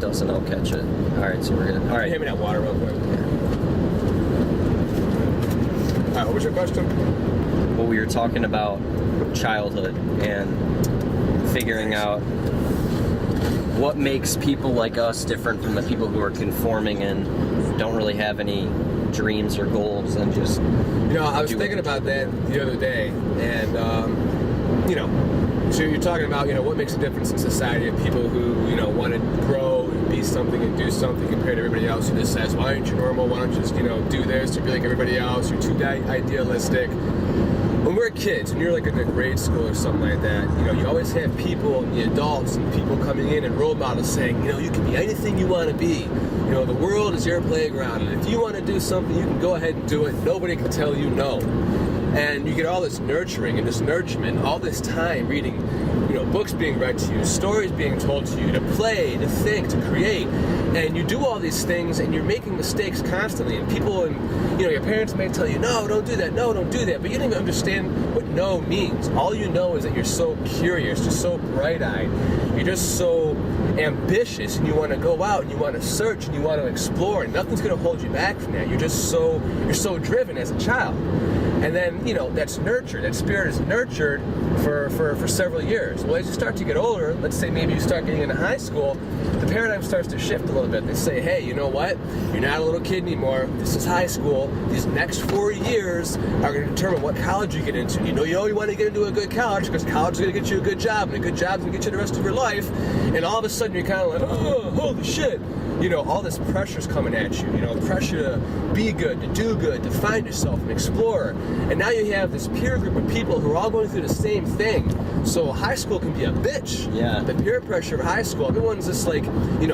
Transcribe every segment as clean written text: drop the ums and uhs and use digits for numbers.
doesn't, I'll catch it. All right, so we're good. All right. Hand me that water real quick. All right, what was your question? Well, we were talking about childhood and figuring out what makes people like us different from the people who are conforming and don't really have any dreams or goals and just... I was thinking about that the other day, and, so you're talking about, what makes a difference in society of people who, want to grow and be something and do something compared to everybody else who just says, why aren't you normal? Why don't you just, do this to be like everybody else? You're too idealistic. When we're kids, and you're like in a grade school or something like that, you always have people, the adults and people coming in and role models saying, you can be anything you want to be. The world is your playground, and if you want to do something, you can go ahead and do it. Nobody can tell you no. And you get all this nurturing and this nourishment, all this time reading, books being read to you, stories being told to you, to play, to think, to create. And you do all these things, and you're making mistakes constantly. And people, and your parents may tell you, no, don't do that, no, don't do that. But you don't even understand what no means. All you know is that you're so curious, you're so bright-eyed, you're just so ambitious, and you want to go out, and you want to search, and you want to explore, and nothing's going to hold you back from that. You're so driven as a child. And then, that's nurtured. That spirit is nurtured for several years. Well, as you start to get older, let's say maybe you start getting into high school, the paradigm starts to shift a little bit. They say, hey, you know what? You're not a little kid anymore. This is high school. These next 4 years are going to determine what college you get into. You want to get into a good college because college is going to get you a good job, and a good job is going to get you the rest of your life. And all of a sudden, you're kind of like, oh, holy shit. All this pressure's coming at you, pressure to be good, to do good, to find yourself, and explore. And now you have this peer group of people who are all going through the same thing. So high school can be a bitch. Yeah. The peer pressure of high school, everyone's just like,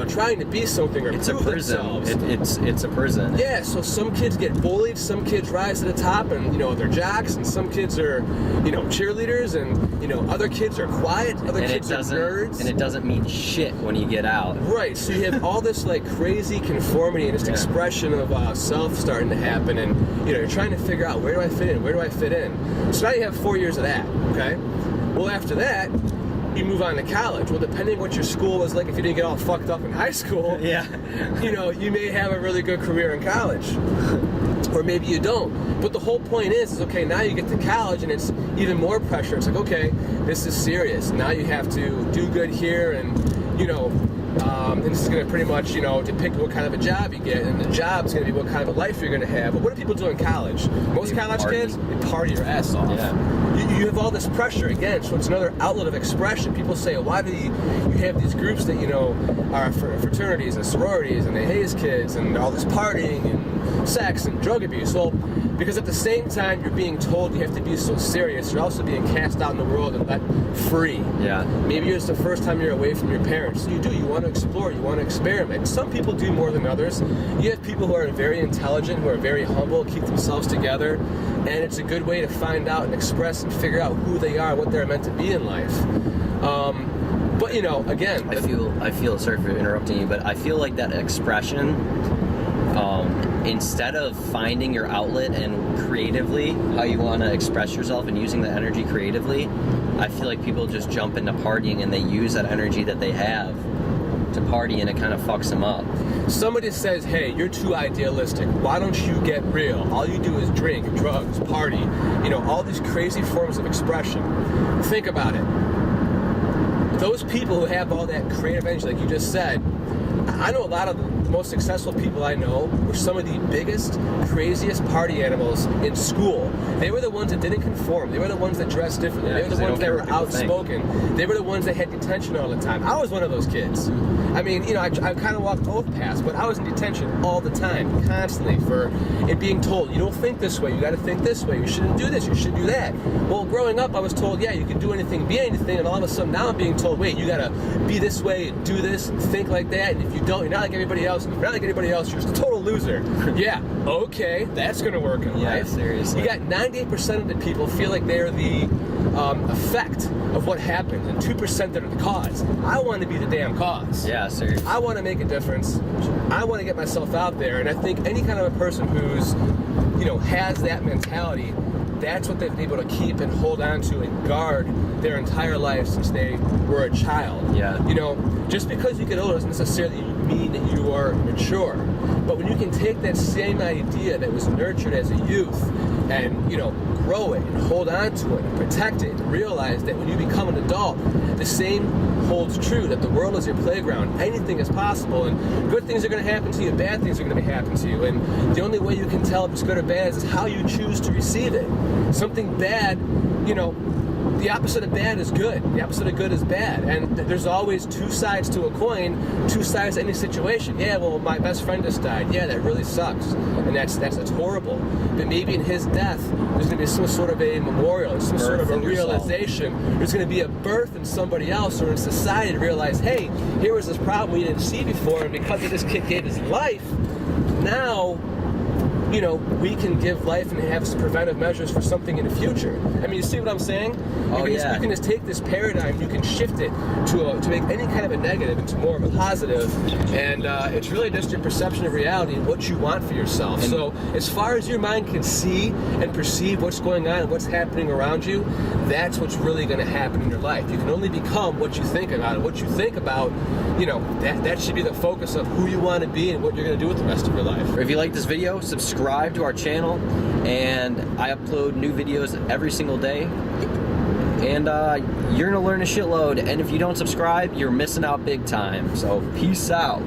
trying to be something or prove themselves. It's a prison. Yeah, so some kids get bullied, some kids rise to the top and, they're jocks, and some kids are, cheerleaders, and, other kids are quiet, other kids are nerds. And it doesn't mean shit when you get out. Right, so you have all this, crazy conformity and this expression of self starting to happen, and, you're trying to figure out, where do I fit in? So now you have 4 years of that, okay? Well, after that, you move on to college. Well, depending what your school was like, if you didn't get all fucked up in high school, yeah, you may have a really good career in college. Or maybe you don't. But the whole point is, okay, now you get to college and it's even more pressure. It's like, okay, this is serious. Now you have to do good here, and, and this is going to pretty much, depict what kind of a job you get, and the job's going to be what kind of a life you're going to have. But what do people do in college? Most college kids, they party your ass off. Yeah. You have all this pressure, again, so it's another outlet of expression. People say, why do you have these groups that, are fraternities and sororities, and they haze kids, and all this partying, and sex, and drug abuse? Well, because at the same time you're being told you have to be so serious, you're also being cast out in the world and let free. Yeah. Maybe it's the first time you're away from your parents. So you want to explore, you want to experiment. Some people do more than others. You have people who are very intelligent, who are very humble, keep themselves together, and it's a good way to find out and express and figure out who they are, what they're meant to be in life. But again, I feel sorry for interrupting you, but I feel like that expression, instead of finding your outlet and creatively how you want to express yourself and using the energy creatively, I feel like people just jump into partying and they use that energy that they have to party, and it kind of fucks them up. Somebody says, hey, you're too idealistic. Why don't you get real? All you do is drink, drugs, party, all these crazy forms of expression. Think about it. Those people who have all that creative energy, like you just said, I know a lot of the most successful people I know were some of the biggest, craziest party animals in school. They were the ones that didn't conform. They were the ones that dressed differently. Yeah, they were the ones that were outspoken. They were the ones that had detention all the time. I was one of those kids. I mean, I kind of walked both paths, but I was in detention all the time, constantly, for it being told, you don't think this way, you got to think this way, you shouldn't do this, you should do that. Well, growing up, I was told, yeah, you can do anything, be anything, and all of a sudden now I'm being told, wait, you got to be this way, and do this, and think like that, and if you don't, you're not like everybody else, and if you're not like anybody else, you're just a total loser. Yeah, okay, that's going to work in life. Seriously. You got 98% of the people feel like they're the effect of what happened, and 2% that are the cause. I want to be the damn cause. Yeah, seriously. I want to make a difference. I want to get myself out there, and I think any kind of a person who's, has that mentality that's what they've been able to keep and hold on to and guard their entire life since they were a child. Yeah. You know, just because you get older doesn't necessarily mean that you are mature. But when you can take that same idea that was nurtured as a youth and, you know, grow it and hold on to it and protect it and realize that when you become an adult, the same holds true, that the world is your playground. Anything is possible, and good things are going to happen to you, bad things are going to happen to you, and the only way you can tell if it's good or bad is how you choose to receive it. Something bad, you know, the opposite of bad is good. The opposite of good is bad. And there's always two sides to a coin, two sides to any situation. Yeah, well, my best friend just died. Yeah, that really sucks. And that's horrible. But maybe in his death, there's going to be some sort of a memorial, some sort of a realization. There's going to be a birth in somebody else or in society to realize, hey, here was this problem we didn't see before, and because of this kid gave his life, now, you know, we can give life and have some preventive measures for something in the future. I mean, you see what I'm saying? You can just take this paradigm, you can shift it to make any kind of a negative into more of a positive, and it's really just your perception of reality and what you want for yourself. So as far as your mind can see and perceive what's going on and what's happening around you, that's what's really going to happen in your life. You can only become what you think about, and what you think about, you know, that should be the focus of who you want to be and what you're going to do with the rest of your life. If you like this video, subscribe to our channel, and I upload new videos every single day, and you're gonna learn a shitload, and if you don't subscribe, you're missing out big time. So peace out.